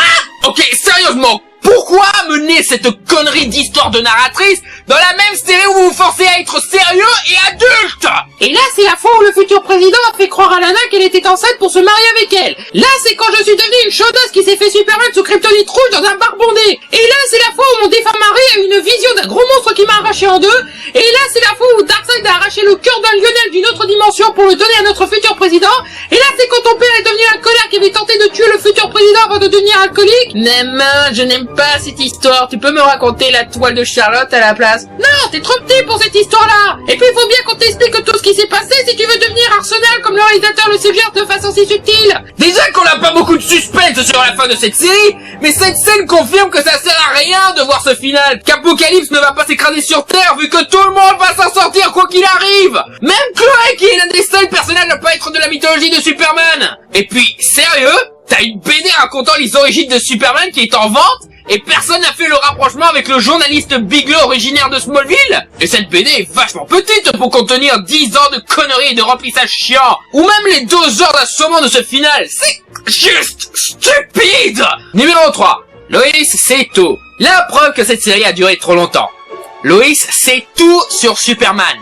Ok, sérieusement, pourquoi mener cette connerie d'histoire de narratrice dans la même série où vous vous forcez à être sérieux et adulte? Et là, c'est la fois où le futur président a fait croire à Lana qu'elle était enceinte pour se marier avec elle. Là, c'est quand je suis devenue une chaudasse qui s'est fait Superman sous kryptonite rouge dans un bar bondé. Et là, c'est la fois où mon défunt mari a eu une vision d'un gros monstre qui m'a arraché en deux. Et là, c'est la fois où Darkseid a arraché le cœur d'un Lionel d'une autre dimension pour le donner à notre futur président. Et là, c'est quand ton père est devenu alcoolique qui avait tenté de tuer le futur président avant de devenir alcoolique. Maman, je n'aime pas cette histoire. Tu peux me raconter la toile de Charlotte à la place? Non, t'es trop petit pour cette histoire-là. Et puis, il faut bien qu'on t'explique tout ce qui s'est passé si tu veux devenir Arsenal comme le réalisateur le suggère de façon si subtile. Déjà qu'on n'a pas beaucoup de suspense sur la fin de cette série, mais cette scène confirme que ça sert à rien de voir ce final, qu'Apocalypse ne va pas s'écraser sur Terre vu que tout le monde va s'en sortir quoi qu'il arrive. Même Chloé qui est l'un des seuls personnages à ne pas être de la mythologie de Superman. Et puis, sérieux? T'as une BD racontant les origines de Superman qui est en vente? Et personne n'a fait le rapprochement avec le journaliste Bigelow originaire de Smallville? Et cette BD est vachement petite pour contenir 10 ans de conneries et de remplissage chiant. Ou même les 2 heures d'assommement de ce final. C'est juste stupide. Numéro 3. Lois sait tout. La preuve que cette série a duré trop longtemps. Lois sait tout sur Superman.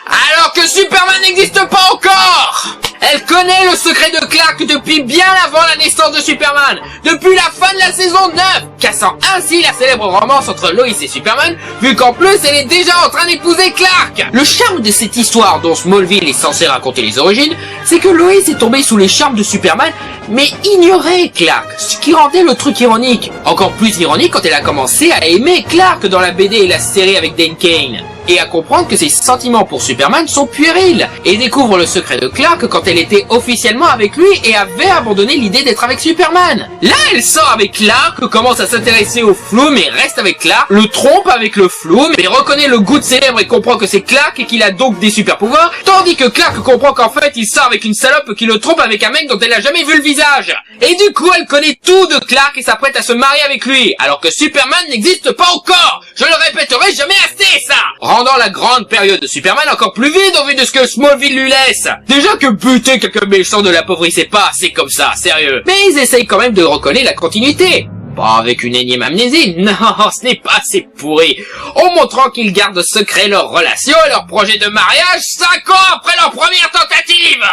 Alors que Superman n'existe pas encore! Elle connaît le secret de Clark depuis bien avant la naissance de Superman, depuis la fin de la saison 9, cassant ainsi la célèbre romance entre Lois et Superman, vu qu'en plus elle est déjà en train d'épouser Clark. Le charme de cette histoire dont Smallville est censé raconter les origines, c'est que Lois est tombée sous les charmes de Superman, mais ignorait Clark, ce qui rendait le truc ironique. Encore plus ironique quand elle a commencé à aimer Clark dans la BD et la série avec Dan Kane. Et à comprendre que ses sentiments pour Superman sont puérils, et découvre le secret de Clark quand elle était officiellement avec lui et avait abandonné l'idée d'être avec Superman. Là, elle sort avec Clark, commence à s'intéresser au flou mais reste avec Clark, le trompe avec le flou mais reconnaît le goût de célèbre et comprend que c'est Clark et qu'il a donc des super pouvoirs, tandis que Clark comprend qu'en fait il sort avec une salope qui le trompe avec un mec dont elle n'a jamais vu le visage. Et du coup, elle connaît tout de Clark et s'apprête à se marier avec lui, alors que Superman n'existe pas encore. Je le répéterai jamais assez, ça! Rendant la grande période de Superman encore plus vide au vu de ce que Smallville lui laisse. Déjà que buter quelqu'un méchant ne l'appauvrissait pas, c'est comme ça, sérieux. Mais ils essayent quand même de reconnaître la continuité. Pas avec une énième amnésie, non, ce n'est pas assez pourri. En montrant qu'ils gardent secret leur relation et leur projet de mariage 5 ans après leur première tentative.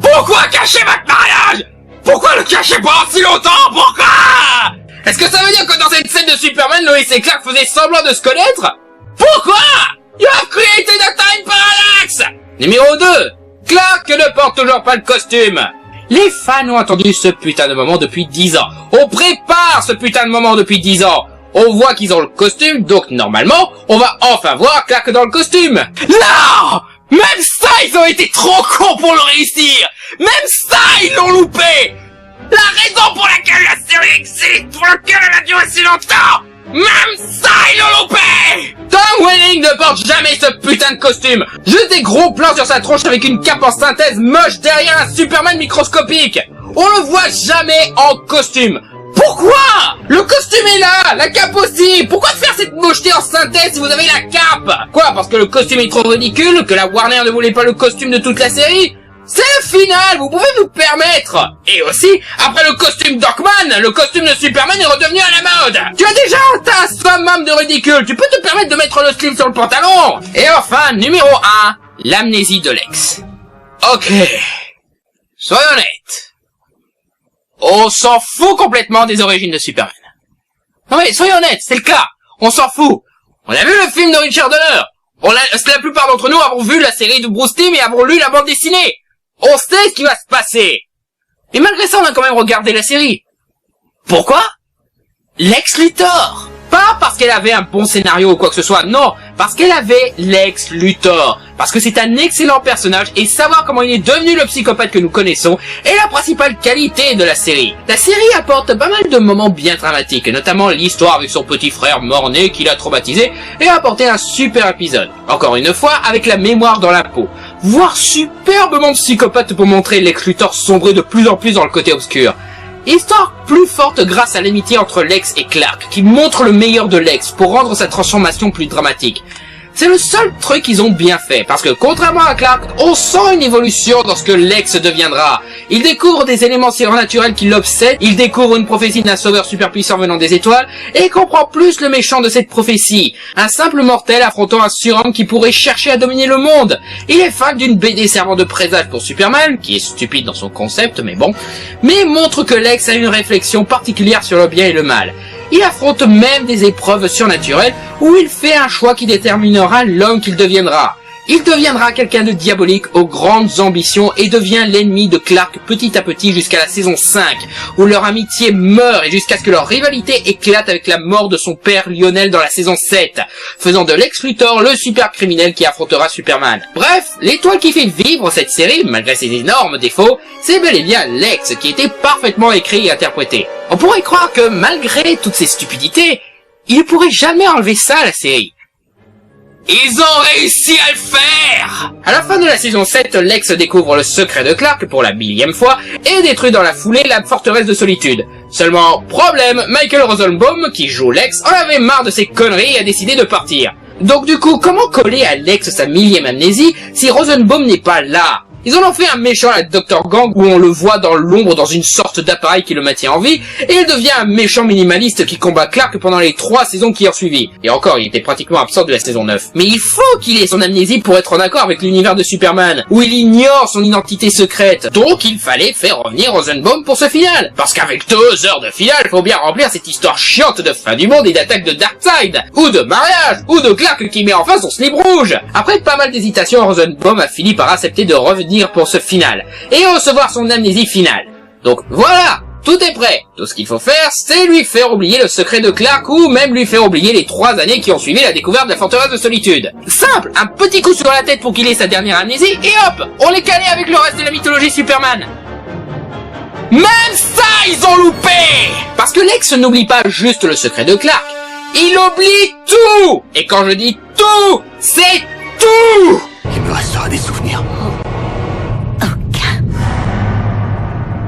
Pourquoi cacher votre mariage? Pourquoi le cacher pendant si longtemps? Pourquoi? Est-ce que ça veut dire que dans cette scène de Superman, Lois et Clark faisaient semblant de se connaître? Pourquoi? You have created a time parallax! Numéro 2. Clark ne porte toujours pas le costume. Les fans ont attendu ce putain de moment depuis 10 ans. On prépare ce putain de moment depuis 10 ans. On voit qu'ils ont le costume, donc normalement, on va enfin voir Clark dans le costume. Non! Même ça, ils ont été trop cons pour le réussir. Même ça, ils l'ont loupé. La raison pour laquelle la série existe, pour laquelle elle a duré si longtemps, même ça, ils l'ont loupé. Tom Welling ne porte jamais ce putain de costume. Juste des gros plans sur sa tronche avec une cape en synthèse moche derrière un Superman microscopique. On le voit jamais en costume. Pourquoi? Le costume est là, la cape aussi. Pourquoi faire cette mocheté en synthèse si vous avez la cape? Quoi, parce que le costume est trop ridicule, que la Warner ne voulait pas le costume de toute la série? C'est le final, vous pouvez vous permettre. Et aussi, après le costume d'Hawkman, le costume de Superman est redevenu à la mode. Tu as déjà atteint un summum de ridicule, tu peux te permettre de mettre le slip sur le pantalon. Et enfin, numéro 1, l'amnésie de Lex. Ok, soyons honnêtes. On s'en fout complètement des origines de Superman. Non mais soyons honnêtes, c'est le cas. On s'en fout. On a vu le film de Richard Donner. La plupart d'entre nous avons vu la série de Bruce Timm et avons lu la bande dessinée. On sait ce qui va se passer. Et malgré ça, on a quand même regardé la série. Pourquoi? Lex Luthor. Pas parce qu'elle avait un bon scénario ou quoi que ce soit, non, parce qu'elle avait Lex Luthor. Parce que c'est un excellent personnage et savoir comment il est devenu le psychopathe que nous connaissons est la principale qualité de la série. La série apporte pas mal de moments bien dramatiques, notamment l'histoire avec son petit frère mort-né qui l'a traumatisé et a apporté un super épisode. Encore une fois, avec la mémoire dans la peau. Voire superbement psychopathe pour montrer Lex Luthor sombrer de plus en plus dans le côté obscur. Histoire plus forte grâce à l'amitié entre Lex et Clark, qui montre le meilleur de Lex pour rendre sa transformation plus dramatique. C'est le seul truc qu'ils ont bien fait, parce que contrairement à Clark, on sent une évolution dans ce que Lex deviendra. Il découvre des éléments surnaturels qui l'obsèdent, il découvre une prophétie d'un sauveur super puissant venant des étoiles, et comprend plus le méchant de cette prophétie. Un simple mortel affrontant un surhomme qui pourrait chercher à dominer le monde. Il est fan d'une BD servant de présage pour Superman, qui est stupide dans son concept, mais bon, mais montre que Lex a une réflexion particulière sur le bien et le mal. Il affronte même des épreuves surnaturelles où il fait un choix qui déterminera l'homme qu'il deviendra. Il deviendra quelqu'un de diabolique aux grandes ambitions et devient l'ennemi de Clark petit à petit jusqu'à la saison 5, où leur amitié meurt et jusqu'à ce que leur rivalité éclate avec la mort de son père Lionel dans la saison 7, faisant de Lex Luthor le super criminel qui affrontera Superman. Bref, l'étoile qui fait vivre cette série, malgré ses énormes défauts, c'est bel et bien Lex qui était parfaitement écrit et interprété. On pourrait croire que malgré toutes ces stupidités, il ne pourrait jamais enlever ça à la série. Ils ont réussi à le faire! À la fin de la saison 7, Lex découvre le secret de Clark pour la 1000e fois et détruit dans la foulée la forteresse de solitude. Seulement, problème, Michael Rosenbaum, qui joue Lex, en avait marre de ses conneries et a décidé de partir. Donc du coup, comment coller à Lex sa 1000e amnésie si Rosenbaum n'est pas là? Ils en ont fait un méchant à Dr. Gang où on le voit dans l'ombre dans une sorte d'appareil qui le maintient en vie, et il devient un méchant minimaliste qui combat Clark pendant les 3 saisons qui ont suivi. Et encore, il était pratiquement absent de la saison 9. Mais il faut qu'il ait son amnésie pour être en accord avec l'univers de Superman, où il ignore son identité secrète. Donc il fallait faire revenir Rosenbaum pour ce final. Parce qu'avec 2 heures de finale, faut bien remplir cette histoire chiante de fin du monde et d'attaque de Darkseid, ou de mariage, ou de Clark qui met enfin son slip rouge. Après pas mal d'hésitations, Rosenbaum a fini par accepter de revenir pour ce final, et recevoir son amnésie finale. Donc voilà, tout est prêt. Tout ce qu'il faut faire, c'est lui faire oublier le secret de Clark, ou même lui faire oublier les 3 années qui ont suivi la découverte de la forteresse de solitude. Simple, un petit coup sur la tête pour qu'il ait sa dernière amnésie, et hop, on l'est calé avec le reste de la mythologie Superman. Même ça, ils ont loupé! Parce que Lex n'oublie pas juste le secret de Clark, il oublie tout! Et quand je dis tout, c'est tout! Il me restera des souvenirs.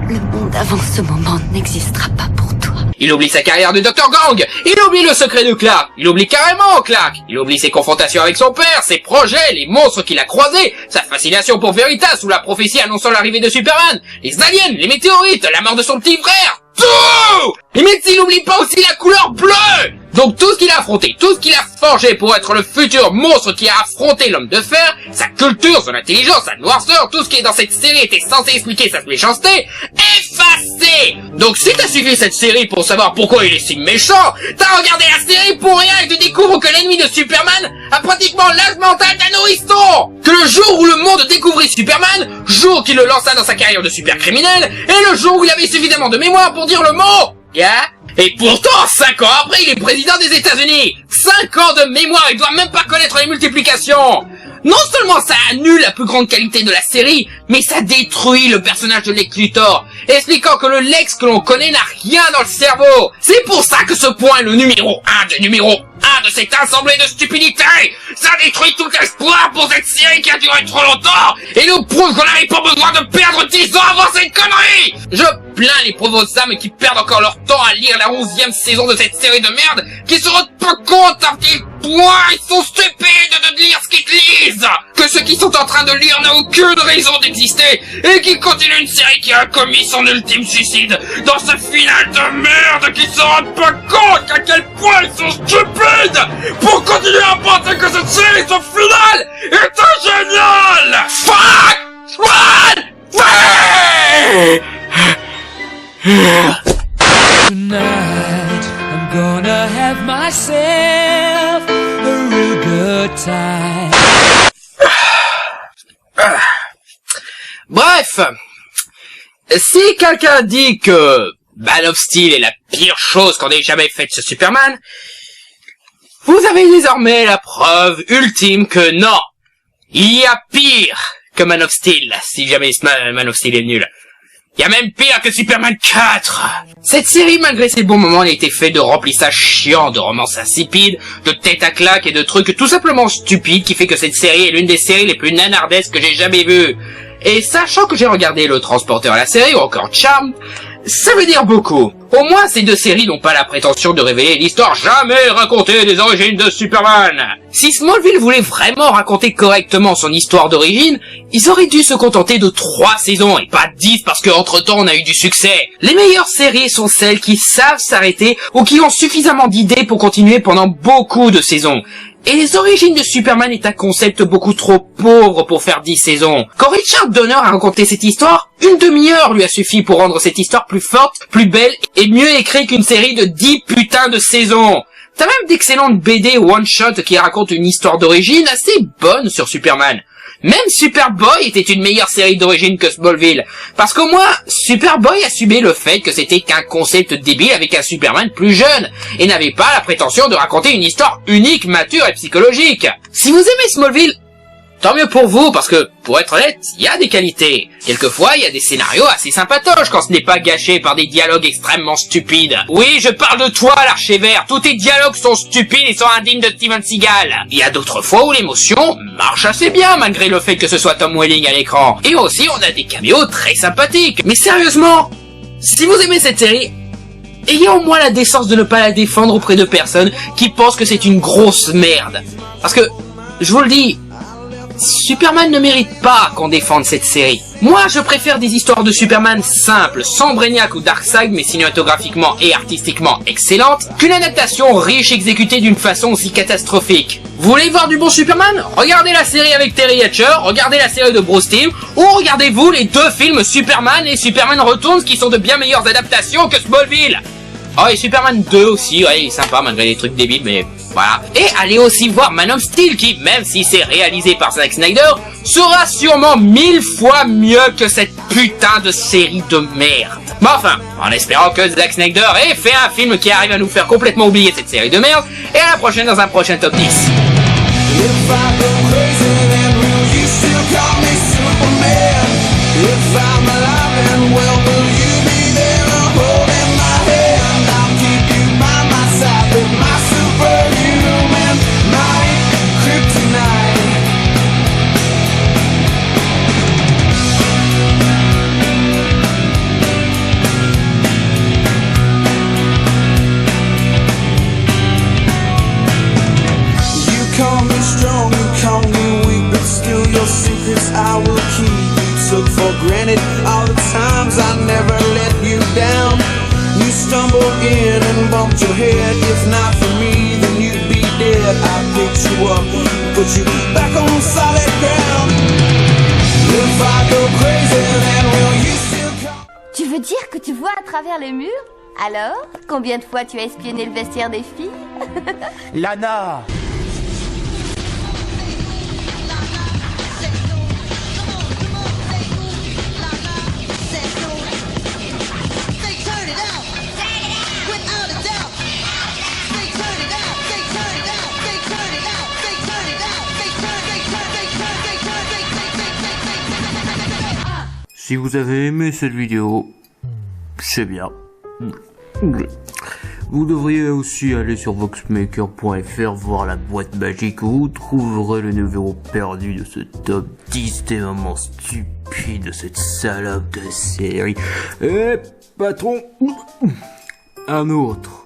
Le monde avant ce moment n'existera pas pour toi. Il oublie sa carrière de Dr. Gang, il oublie le secret de Clark, il oublie carrément Clark, il oublie ses confrontations avec son père, ses projets, les monstres qu'il a croisés, sa fascination pour Veritas ou la prophétie annonçant l'arrivée de Superman, les aliens, les météorites, la mort de son petit frère, tout! Et mais s'il n'oublie pas aussi la couleur bleue! Donc tout ce qu'il a affronté, tout ce qu'il a forgé pour être le futur monstre qui a affronté l'homme de fer, sa culture, son intelligence, sa noirceur, tout ce qui est dans cette série était censé expliquer sa méchanceté, effacé. Donc si t'as suivi cette série pour savoir pourquoi il est si méchant, t'as regardé la série pour rien et tu découvres que l'ennemi de Superman a pratiquement l'âge mental d'un nourrisson. Que le jour où le monde découvrit Superman, jour qui le lança dans sa carrière de super criminel, et le jour où il avait suffisamment de mémoire pour dire le mot et pourtant, 5 ans après, il est président des États-Unis. 5 ans de mémoire, il doit même pas connaître les multiplications. Non seulement ça annule la plus grande qualité de la série, mais ça détruit le personnage de Lex Luthor, expliquant que le Lex que l'on connaît n'a rien dans le cerveau. C'est pour ça que ce point est le numéro 1 de cette assemblée de stupidité. Ça détruit tout espoir pour cette série qui a duré trop longtemps, et nous prouve qu'on n'avait pas besoin de perdre 10 ans avant cette connerie. Je plains les pauvres âmes qui perdent encore leur temps à lire la 11e saison de cette série de merde, qui se rendent pas compte à quel point ils sont stupides de lire ce qu'ils lisent, que ceux qui sont en train de lire n'ont aucune raison d'exister, et qui continuent une série qui a commis son ultime suicide dans ce final de merde, qui se rendent pas compte à quel point ils sont stupides pour continuer à penser que cette série, ce final, est génial. Fuck! Tonight, I'm gonna have myself a real good time. Bref, si quelqu'un dit que Man of Steel est la pire chose qu'on ait jamais faite sur Superman, vous avez désormais la preuve ultime que non, il y a pire que Man of Steel, si jamais Man of Steel est nul. Il y a même pire que Superman 4. Cette série, malgré ses bons moments, a été faite de remplissage chiant, de romances insipides, de tête à claque et de trucs tout simplement stupides qui fait que cette série est l'une des séries les plus nanardesques que j'ai jamais vues. Et sachant que j'ai regardé Le Transporteur à la série, ou encore Charmed, ça veut dire beaucoup. Au moins, ces deux séries n'ont pas la prétention de révéler l'histoire jamais racontée des origines de Superman. Si Smallville voulait vraiment raconter correctement son histoire d'origine, ils auraient dû se contenter de 3 saisons et pas 10 parce qu'entre-temps on a eu du succès. Les meilleures séries sont celles qui savent s'arrêter ou qui ont suffisamment d'idées pour continuer pendant beaucoup de saisons. Et les origines de Superman est un concept beaucoup trop pauvre pour faire 10 saisons. Quand Richard Donner a raconté cette histoire, une demi-heure lui a suffi pour rendre cette histoire plus forte, plus belle et mieux écrite qu'une série de 10 putains de saisons. T'as même d'excellentes BD one-shot qui racontent une histoire d'origine assez bonne sur Superman. Même Superboy était une meilleure série d'origine que Smallville. Parce qu'au moins, Superboy assumait le fait que c'était qu'un concept débile avec un Superman plus jeune, et n'avait pas la prétention de raconter une histoire unique, mature et psychologique. Si vous aimez Smallville, tant mieux pour vous, parce que, pour être honnête, il y a des qualités. Quelquefois, il y a des scénarios assez sympatoches quand ce n'est pas gâché par des dialogues extrêmement stupides. Oui, je parle de toi, l'archer-vert. Tous tes dialogues sont stupides et sont indignes de Steven Seagal. Il y a d'autres fois où l'émotion marche assez bien, malgré le fait que ce soit Tom Welling à l'écran. Et aussi, on a des caméos très sympathiques. Mais sérieusement, si vous aimez cette série, ayez au moins la décence de ne pas la défendre auprès de personnes qui pensent que c'est une grosse merde. Parce que, je vous le dis, Superman ne mérite pas qu'on défende cette série. Moi, je préfère des histoires de Superman simples, sans Brainiac ou Darkseid, mais cinématographiquement et artistiquement excellentes, qu'une adaptation riche exécutée d'une façon aussi catastrophique. Vous voulez voir du bon Superman? Regardez la série avec Terry Hatcher, regardez la série de Bruce Timm, ou regardez-vous les 2 films Superman et Superman Returns qui sont de bien meilleures adaptations que Smallville. Oh, et Superman 2 aussi, ouais, il est sympa malgré les trucs débiles, mais voilà. Et allez aussi voir Man of Steel qui, même si c'est réalisé par Zack Snyder, sera sûrement 1000 fois mieux que cette putain de série de merde. Bon, enfin, en espérant que Zack Snyder ait fait un film qui arrive à nous faire complètement oublier cette série de merde, et à la prochaine dans un prochain top 10. I will keep. You took for granted all the times I never let you down. You stumbled in and bumped your head. If not for me, put you back on solid ground. If I go crazy, then will you still come? Tu veux dire que tu vois à travers les murs? Alors, combien de fois tu as espionné le vestiaire des filles? Lana! Si vous avez aimé cette vidéo, c'est bien. Vous devriez aussi aller sur voxmaker.fr voir la boîte magique où vous trouverez le numéro perdu de ce top 10 des moments stupides de cette salope de série. Et patron, un autre.